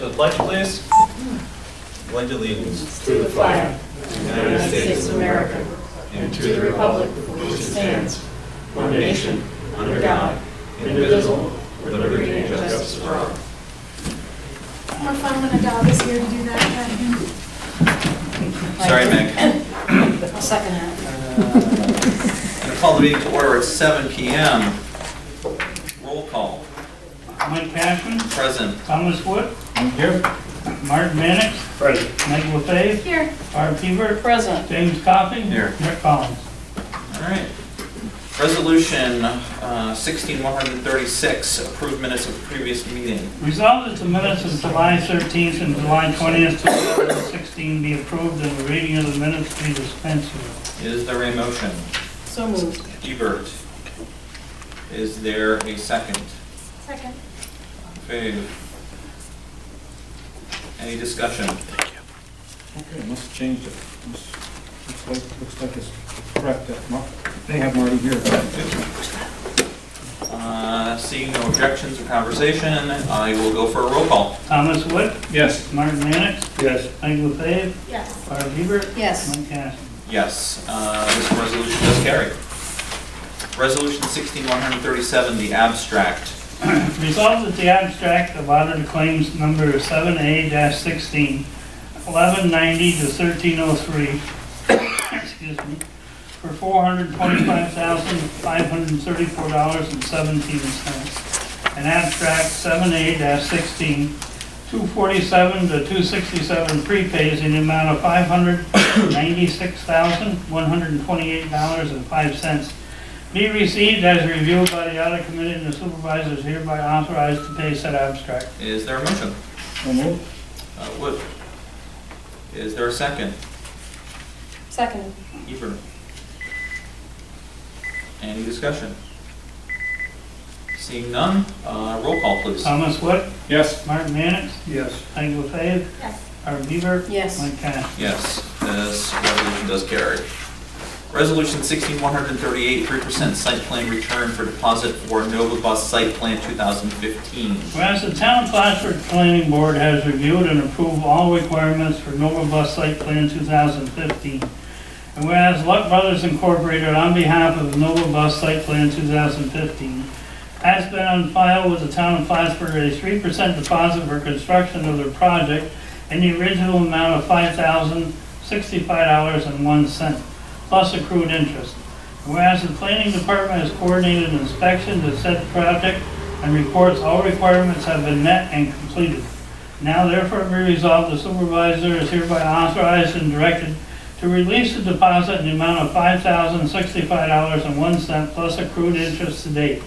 to the pledge, please. Pledge allegiance to the flag of the United States of America and to the republic for which it stands, one nation, under God, indivisible, with liberty and justice for all. More fun when a dog is here to do that. Sorry, Meg. I'll second that. I'm going to call the meeting to order at 7 p.m. Roll call. Mike Cashman, Present. Thomas Wood, I'm here. Martin Mannix, Present. Meg LaFave, Here. Barb Hebert, Present. James Coffey, Here. Rick Collins. All right. Resolution 16136, approved minutes of previous meeting. Resolved that the minutes of July 13th and July 20th, 2016 be approved and the reading of the minutes be dispensed with. Is there a motion? So moved. Hebert. Is there a second? Second. Fave. Any discussion? Okay, must have changed it. Looks like it's correct. They have Marty here. Seeing no objections or conversation, I will go for a roll call. Thomas Wood, Yes. Martin Mannix, Yes. Meg LaFave, Yes. Barb Hebert, Yes. Mike Cashman. Yes, this resolution does carry. Resolution 16137, the abstract. Resolved that the abstract of audited claims number 7A-16, 1190 to 1303, excuse me, for $425,534.17. And abstract 7A-16, 247 to 267 prepays in the amount of $596,128.05 be received as reviewed by the audit committee, and the supervisors hereby authorized to pay said abstract. Is there a motion? So moved. Wood. Is there a second? Second. Hebert. Any discussion? Seeing none, roll call please. Thomas Wood, Yes. Martin Mannix, Yes. Meg LaFave, Yes. Barb Hebert, Yes. Mike Cash. Yes, this resolution does carry. Resolution 16138, 3% site plan return for deposit for Nova Bus Site Plan 2015. Whereas the Town of Plattsburgh Planning Board has reviewed and approved all requirements for Nova Bus Site Plan 2015. And whereas Luck Brothers Incorporated, on behalf of Nova Bus Site Plan 2015, has been on file with the Town of Plattsburgh a 3% deposit for construction of their project in the original amount of $5,065.01, plus accrued interest. And whereas the Planning Department has coordinated inspection to said project and reports all requirements have been met and completed. Now therefore be resolved, the supervisor is hereby authorized and directed to release the deposit in the amount of $5,065.01 plus accrued interest to date.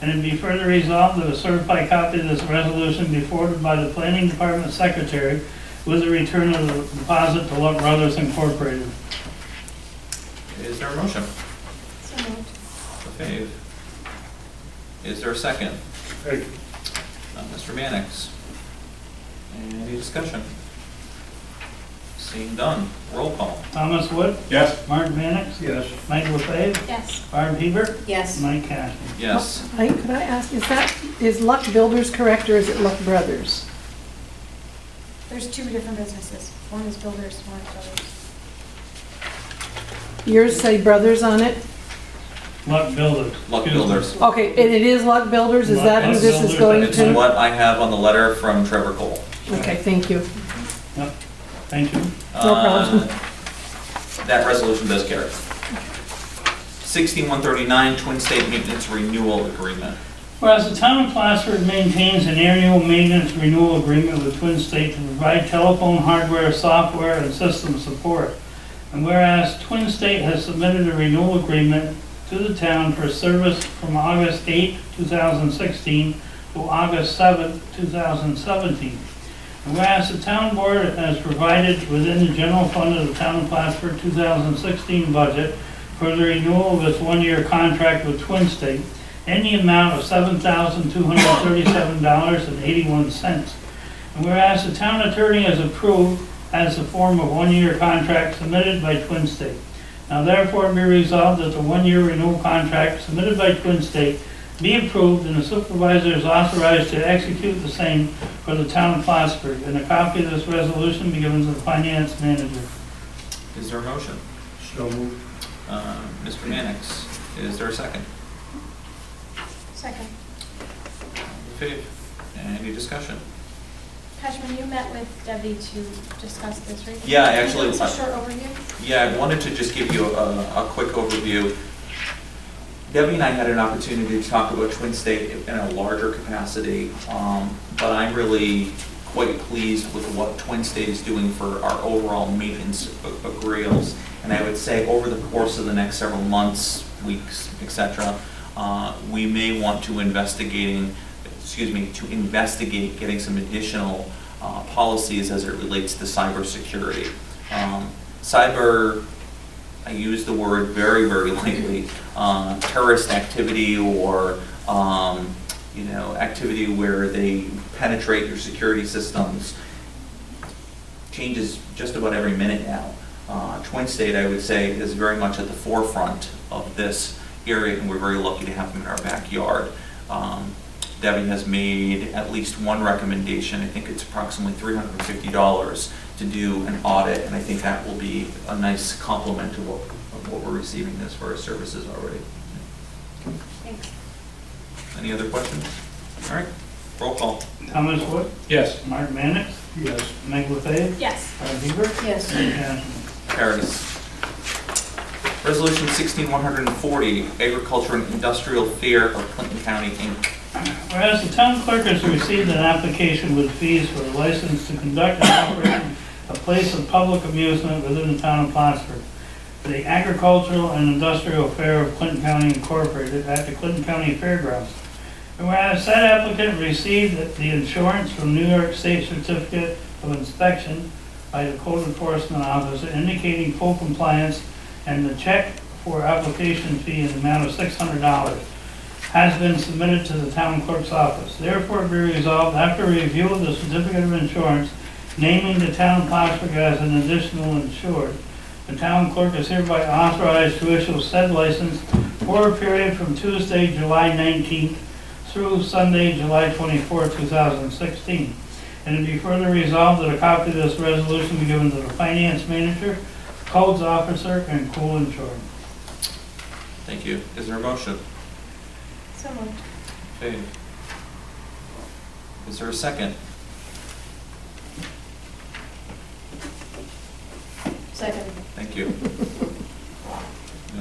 And it be further resolved that a certified copy of this resolution be forwarded by the Planning Department Secretary with the return of the deposit to Luck Brothers Incorporated. Is there a motion? So moved. Fave. Is there a second? Hey. Mr. Mannix. Any discussion? Seeing done, roll call. Thomas Wood, Yes. Martin Mannix, Yes. Meg LaFave, Yes. Barb Hebert, Yes. Mike Cash. Yes. Could I ask, is Luck Builders correct or is it Luck Brothers? There's two different businesses. One is builders, one is brothers. Yours say Brothers on it? Luck Builders. Luck Excuse me. Builders. Okay, and it is Luck Builders, is that who Luck this is Builders. going It's to? what I have on the letter from Trevor Cole. Okay, thank you. Yep, thank you. No problem. That resolution does carry. 16139, Twin State Maintenance Renewal Agreement. Whereas the Town of Plattsburgh maintains an annual maintenance renewal agreement with Twin State to provide telephone hardware, software, and system support. And whereas Twin State has submitted a renewal agreement to the town for service from August 8, 2016 to August 7, 2017. And whereas the town board has provided within the general fund of the Town of Plattsburgh 2016 budget for the renewal of its one-year contract with Twin State in the amount of $7,237.81. And whereas the town attorney has approved as a form of one-year contract submitted by Twin State. Now therefore be resolved that the one-year renewal contract submitted by Twin State be approved and the supervisor is authorized to execute the same for the town of Plattsburgh. And a copy of this resolution be given to the finance manager. Is there a motion? So moved. Mr. Mannix, is there a second? Second. Okay, any discussion? Cashman, you met with Debbie to discuss this, right? Yeah, actually, It's a short overview. Yeah, I wanted to just give you a quick overview. Debbie and I had an opportunity to talk about Twin State in a larger capacity, but I'm really quite pleased with what Twin State is doing for our overall maintenance of rails. And I would say over the course of the next several months, weeks, etc., we may want to investigate getting some additional policies as it relates to cybersecurity. Cyber, I use the word very, very lightly, terrorist activity or activity where they penetrate your security systems changes just about every minute now. Twin State, I would say, is very much at the forefront of this area, and we're very lucky to have them in our backyard. Debbie has made at least one recommendation. I think it's approximately $350 to do an audit, and I think that will be a nice complement to what we're receiving this for our services already. Thanks. Any other questions? All right, roll call. Thomas Wood, Yes. Mark Mannix, Yes. Meg LaFave, Yes. Barb Hebert, Yes. Mike Kastner. Carries. Resolution 16140, Agriculture and Industrial Fair of Clinton County, Inc. Whereas the town clerk has received an application with fees for a license to conduct and operate a place of public amusement within the town of Plattsburgh, the Agricultural and Industrial Fair of Clinton County Incorporated at the Clinton County Fairgrounds. And whereas said applicant received the insurance from New York State Certificate of Inspection by the Code Enforcement Officer indicating full compliance, and the check for application fee in the amount of $600 has been submitted to the town clerk's office. Therefore, be resolved, after review of the certificate of insurance, naming the town of Plattsburgh as an additional insured, the town clerk is hereby authorized to issue said license for a period from Tuesday, July 19th through Sunday, July 24, 2016. And it be further resolved that a copy of this resolution be given to the finance manager, codes officer, and Cool Insurance. Thank you. Is there a motion? So moved. Okay. Is there a second? Second. Thank you.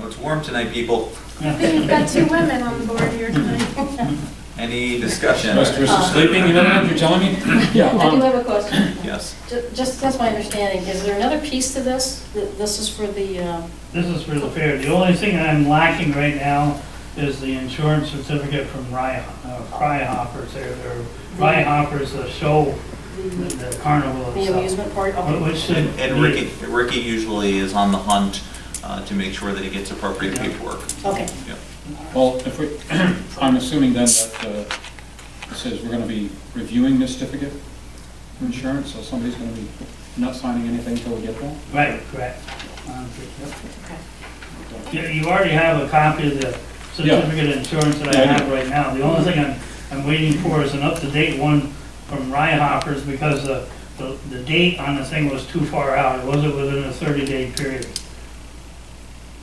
It's warm tonight, people. You've got two women on the board here tonight. Any discussion? Mistress is sleeping, you know what you're telling me? Yeah. I do have a question. Yes. Just, that's my understanding. Is there another piece to this? This is for the, This is for the fair. The only thing I'm lacking right now is the insurance certificate from Fryhoppers. They're Fryhoppers, the show, the carnival the itself. amusement part? Okay. Which should And be- Ricky usually is on the hunt to make sure that he gets appropriate paperwork. Okay. Yeah. Well, if we, I'm assuming then that it says we're going to be reviewing this certificate of insurance, so somebody's going to be not signing anything until we get that? Right, correct. Okay. You already have a copy of the certificate of insurance that I Yeah, I have do. right now. The only thing I'm waiting for is an up-to-date one from Ryehoppers because the date on the thing was too far out. It wasn't within a 30-day period.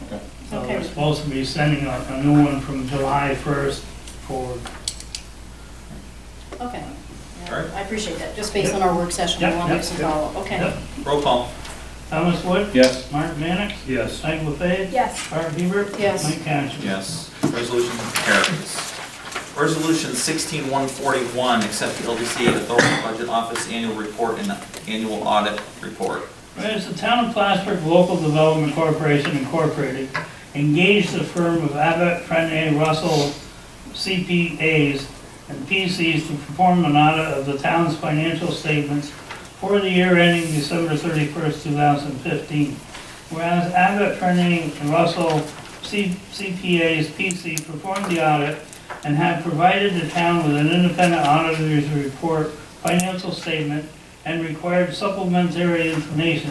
Okay. So Okay. we're supposed to be sending a new one from July 1st forward. Okay. Yeah, All right. I appreciate that. Just based on our work session, we Yep, want to yep, make some yep. follow-up. Okay. Yep. Roll call. Thomas Wood? Yes. Mark Mannix? Yes. Meg LaFave? Yes. Barb Hebert? Yes. Mike Kastner? Yes. Resolution carries. Resolution 16141, accept the LDC Authority Budget Office Annual Report and Annual Audit Report. Whereas the town of Plattsburgh Local Development Corporation Incorporated engaged the firm of Abbott, Frenier, Russell, CPAs, and PCs to perform an audit of the town's financial statements for the year ending December 31st, 2015. Whereas Abbott, Frenier, and Russell, CPAs, PC performed the audit and have provided the town with an independent auditor's report, financial statement, and required supplementary information.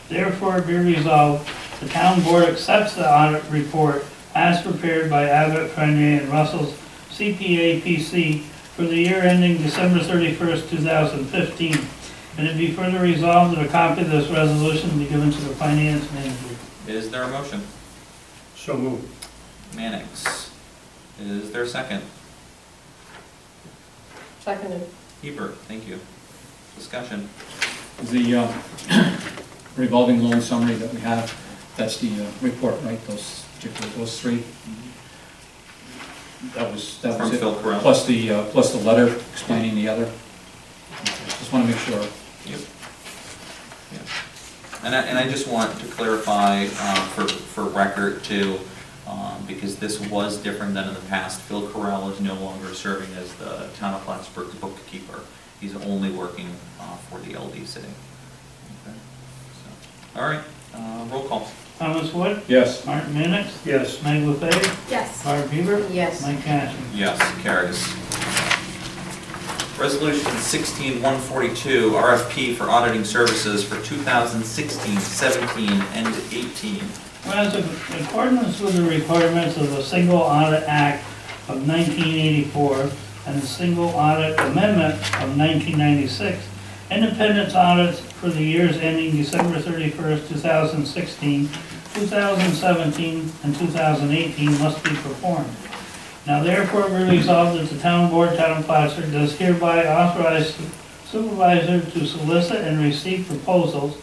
Therefore, be resolved, the town board accepts the audit report as prepared by Abbott, Frenier, and Russell's CPA PC for the year ending December 31st, 2015. And it be further resolved that a copy of this resolution be given to the finance manager. Is there a motion? So moved. Mannix. Is there a second? Seconded. Hebert, thank you. Discussion. The revolving loan summary that we have, that's the report, right, those three? That was From it? Phil Correll. Plus the letter explaining the other? Just want to make sure. Yep. Yep. And I just want to clarify for record too, because this was different than in the past. Phil Correll is no longer serving as the town of Plattsburgh's bookkeeper. He's only working for the LDC. Okay. So, all right, roll call. Thomas Wood, Yes. Martin Mannix, Yes. Meg Lefebvre, Yes. Barb Hebert, Yes. Mike Cashman. Yes, carries. Resolution 16142, RFP for auditing services for 2016, 17, and 18. Whereas in accordance with the requirements of the Single Audit Act of 1984 and the Single Audit Amendment of 1996, independent audits for the years ending December 31st, 2016, 2017, and 2018 must be performed. Now therefore be resolved that the town board, town of Plattsburgh, does hereby authorize the supervisor to solicit and receive proposals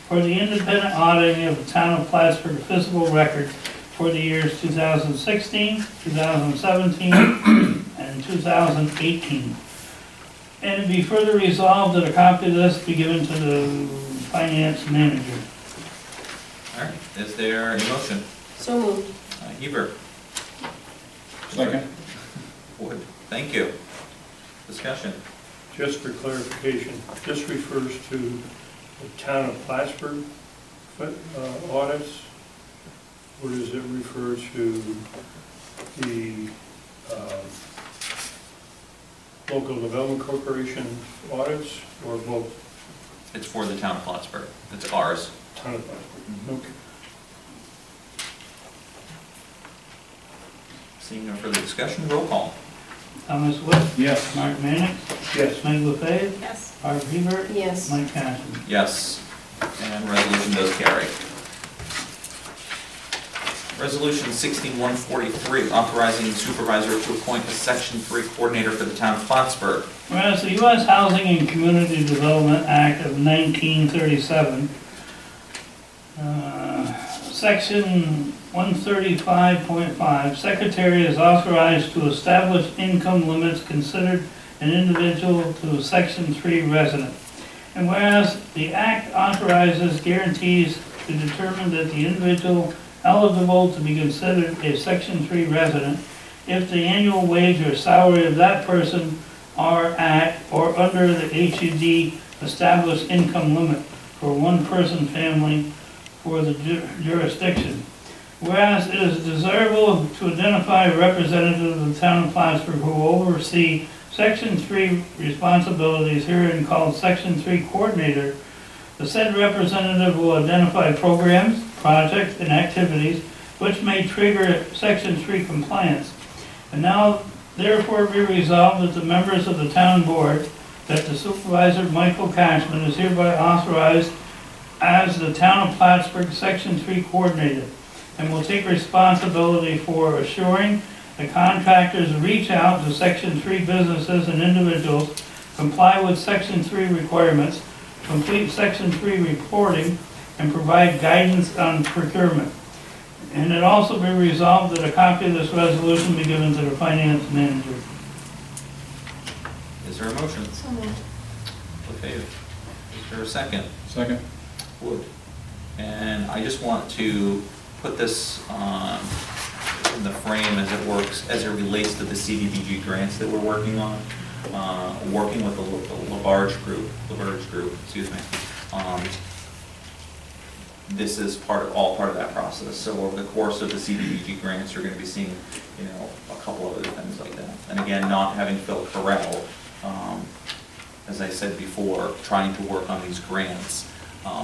for the independent auditing of the town of Plattsburgh physical records for the years 2016, 2017, and 2018. And it be further resolved that a copy of this be given to the finance manager. All right, is there a motion? So moved. Hebert. Second. Wood, thank you. Discussion. Just for clarification, this refers to the town of Plattsburgh audits, or does it refer to the local development corporation audits, or both? It's for the town of Plattsburgh. It's ours. Town of Plattsburgh. Okay. Seeing no further discussion, roll call. Thomas Wood, Yes. Martin Mannix, Yes. Meg Lefebvre, Yes. Barb Hebert, Yes. Mike Cashman. Yes, and resolution does carry. Resolution 16143, authorizing the supervisor to appoint a Section 3 coordinator for the town of Plattsburgh. Whereas the U.S. Housing and Community Development Act of 1937, Section 135.5, Secretary is authorized to establish income limits considered an individual to a Section 3 resident. And whereas the Act authorizes guarantees to determine that the individual eligible to be considered a Section 3 resident if the annual wage or salary of that person are at or under the HUD established income limit for one person family for the jurisdiction. Whereas it is desirable to identify a representative of the town of Plattsburgh who will oversee Section 3 responsibilities, herein called Section 3 coordinator, the said representative will identify programs, projects, and activities which may trigger Section 3 compliance. And now therefore be resolved that the members of the town board, that the supervisor Michael Cashman is hereby authorized as the town of Plattsburgh Section 3 coordinator and will take responsibility for assuring the contractors reach out to Section 3 businesses and individuals, comply with Section 3 requirements, complete Section 3 reporting, and provide guidance on procurement. And it also be resolved that a copy of this resolution be given to the finance manager. Is there a motion? So moved. Lefebvre. Is there a second? Second. Wood. And I just want to put this in the frame as it works, as it relates to the CDBG grants that we're working on, working with the LaBarge group, excuse me. This is all part of that process. So over the course of the CDBG grants, you're going to be seeing, a couple other things like that. And again, not having Phil Correll, as I said before, trying to work on these grants.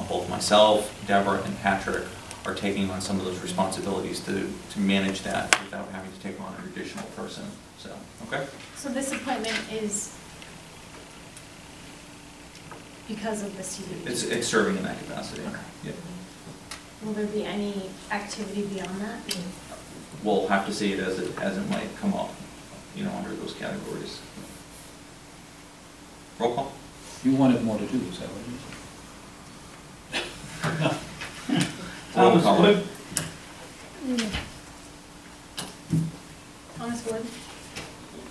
Both myself, Deborah, and Patrick are taking on some of those responsibilities to manage that without having to take on an additional person. So, okay? So this appointment is because of the CDBG? It's serving in that capacity. Okay. Yep. Will there be any activity beyond that? We'll have to see it as it might come up, you know, under those categories. Roll call? You wanted more to do, is that what it is? Roll Thomas call. Wood, Thomas Wood?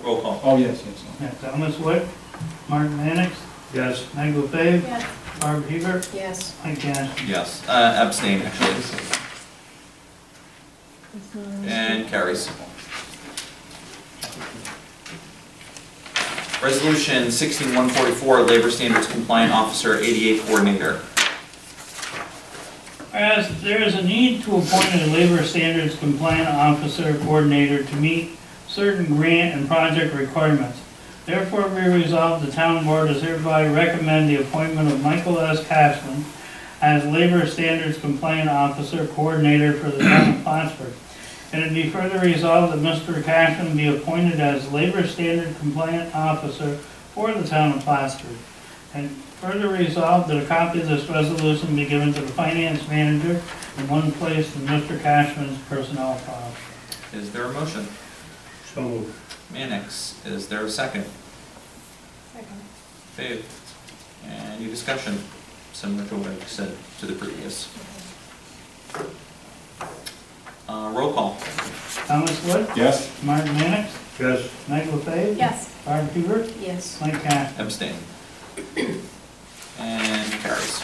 Roll call. Oh, yes, yes. yeah, Thomas Wood, Martin Mannix, Yes. Meg LaFave, Yes. Barb Hebert, Yes. Mike Cash. Yes, abstain, actually, It's not- and carries. Resolution 16144, Labor Standards Compliant Officer, ADA Coordinator. Whereas there is a need to appoint a labor standards compliant officer coordinator to meet certain grant and project requirements. Therefore, be resolved, the town board does hereby recommend the appointment of Michael S. Cashman as labor standards compliant officer coordinator for the town of Plattsburgh. And it be further resolved that Mr. Cashman be appointed as labor standard compliant officer for the town of Plattsburgh. And further resolved that a copy of this resolution be given to the finance manager and one placed in Mr. Cashman's personnel file. Is there a motion? So moved. Mannix, is there a second? Second. Dave, any discussion, similar to what I said to the previous? Roll call. Thomas Wood, Yes? Martin Mannix, Yes. Meg LaFave, Yes. Barb Hebert, Yes. Mike Cash. Abstain. And carries.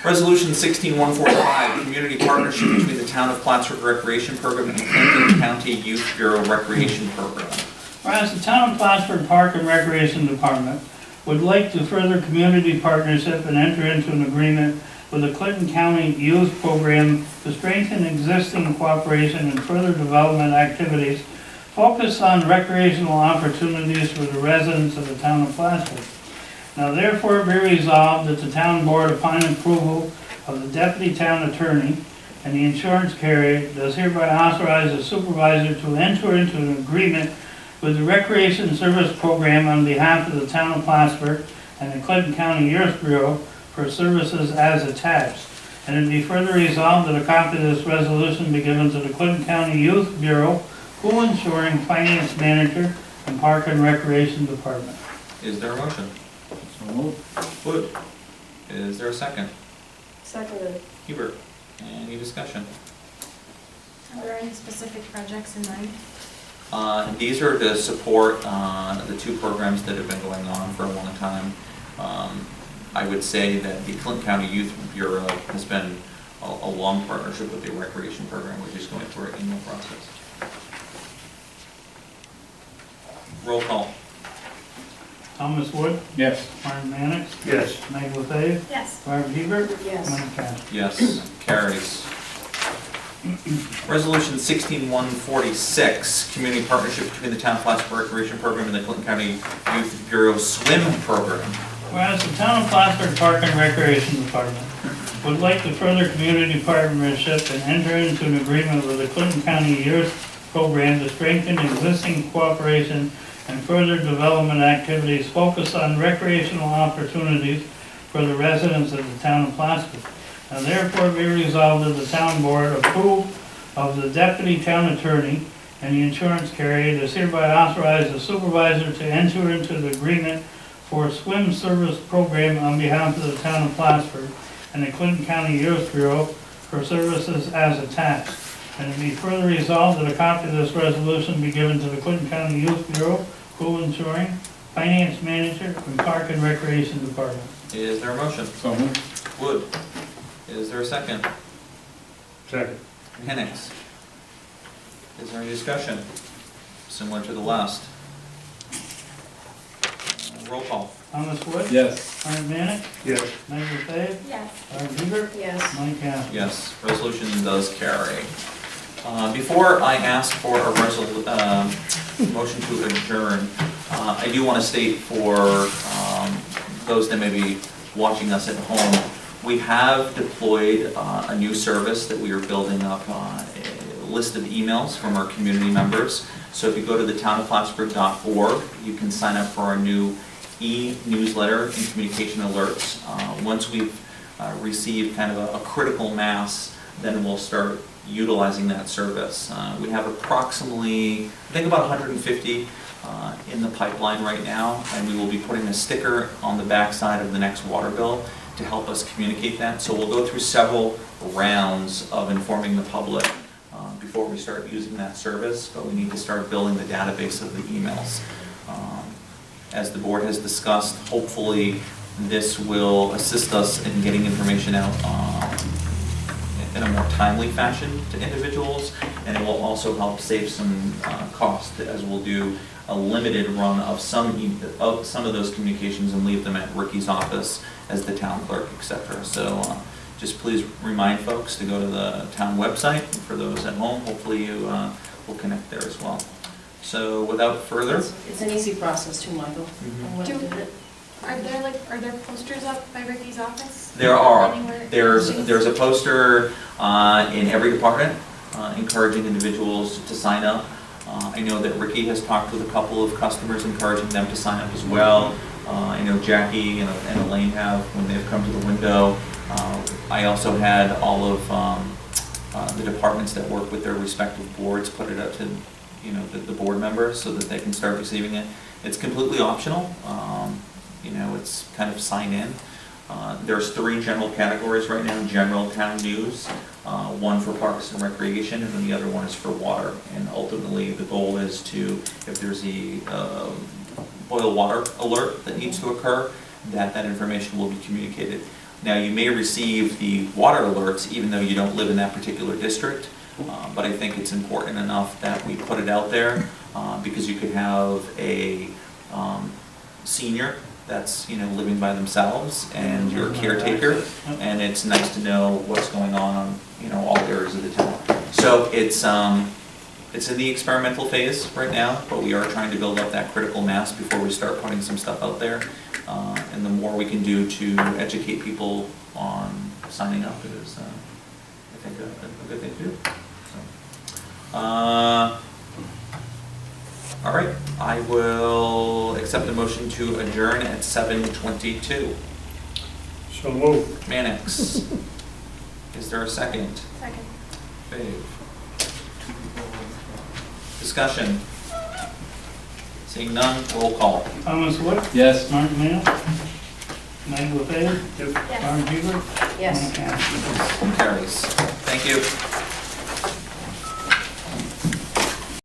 Resolution 16145, Community Partnership between the Town of Plattsburgh Recreation Program and Clinton County Youth Bureau Recreation Program. Whereas the town of Plattsburgh Park and Recreation Department would like to further community partnership and enter into an agreement with the Clinton County Youth Program to strengthen existing cooperation and further development activities focused on recreational opportunities for the residents of the town of Plattsburgh. Now therefore be resolved that the town board, upon approval of the deputy town attorney and the insurance carrier, does hereby authorize the supervisor to enter into an agreement with the Recreation Service Program on behalf of the town of Plattsburgh and the Clinton County Youth Bureau for services as attached. And it be further resolved that a copy of this resolution be given to the Clinton County Youth Bureau, pool insuring finance manager, and park and recreation department. Is there a motion? So moved. Wood. Is there a second? Seconded. Hebert, any discussion? Are there any specific projects in mind? These are to support the two programs that have been going on for a long time. I would say that the Clinton County Youth Bureau has been a long partnership with the recreation program. We're just going through our annual process. Roll call. Thomas Wood, Yes. Martin Mannix, Yes. Meg LaFave, Yes. Barb Hebert, Yes. Mike Cash. Yes, carries. Resolution 16146, Community Partnership between the Town of Plattsburgh Recreation Program and the Clinton County Youth Bureau Swim Program. Whereas the town of Plattsburgh Park and Recreation Department would like to further community partnership and enter into an agreement with the Clinton County Youth Program to strengthen existing cooperation and further development activities focused on recreational opportunities for the residents of the town of Plattsburgh. Now therefore be resolved that the town board approve of the deputy town attorney and the insurance carrier does hereby authorize the supervisor to enter into the agreement for a swim service program on behalf of the town of Plattsburgh and the Clinton County Youth Bureau for services as attached. And it be further resolved that a copy of this resolution be given to the Clinton County Youth Bureau, pool insuring, finance manager, and park and recreation department. Is there a motion? So moved. Wood. Is there a second? Second. Mannix. Is there any discussion? Similar to the last. Roll call. Thomas Wood? Yes. Martin Mannix? Yes. Meg LaFave? Yes. Barb Hebert? Yes. Mike Cash. Yes, resolution does carry. Before I ask for a motion to adjourn, I do want to state for those that may be watching us at home, we have deployed a new service that we are building up list of emails from our community members. So if you go to the townofthattsburgh.org, you can sign up for our new e-newsletter and communication alerts. Once we've received kind of a critical mass, then we'll start utilizing that service. We have approximately, I think about 150 in the pipeline right now, and we will be putting a sticker on the backside of the next water bill to help us communicate that. So we'll go through several rounds of informing the public before we start using that service, but we need to start building the database of the emails. As the board has discussed, hopefully this will assist us in getting information out in a more timely fashion to individuals, and it will also help save some cost, as we'll do a limited run of some of those communications and leave them at Ricky's office as the town clerk, etc. So just please remind folks to go to the town website. For those at home, hopefully you will connect there as well. So without further, It's an easy process too, Michael. Mhm. I went and did it. Are there posters up by Ricky's office? there are. Anywhere? There's a poster in every department encouraging individuals to sign up. I know that Ricky has talked with a couple of customers, encouraging them to sign up as well. I know Jackie and Elaine have when they've come to the window. I also had all of the departments that work with their respective boards put it up to the board members so that they can start receiving it. It's completely optional. It's kind of sign in. There's 3 general categories right now: general town news, one for parks and recreation, and then the other one is for water. And ultimately, the goal is to, if there's a boil water alert that needs to occur, that information will be communicated. Now, you may receive the water alerts even though you don't live in that particular district, but I think it's important enough that we put it out there because you could have a senior that's living by themselves, and you're a caretaker, and it's nice to know what's going on all areas of the town. So it's in the experimental phase right now, but we are trying to build up that critical mass before we start putting some stuff out there. And the more we can do to educate people on signing up is, I think, a good thing to do. So, all right, I will accept the motion to adjourn at 7:22. So moved. Mannix. Is there a second? Second. Fave. Discussion. Seeing none, roll call. Thomas Wood, Yes. Martin Mayo, Maggie LeFave, Yes. Lauren Huber. Yes. Monica Askew. Carries. Thank you.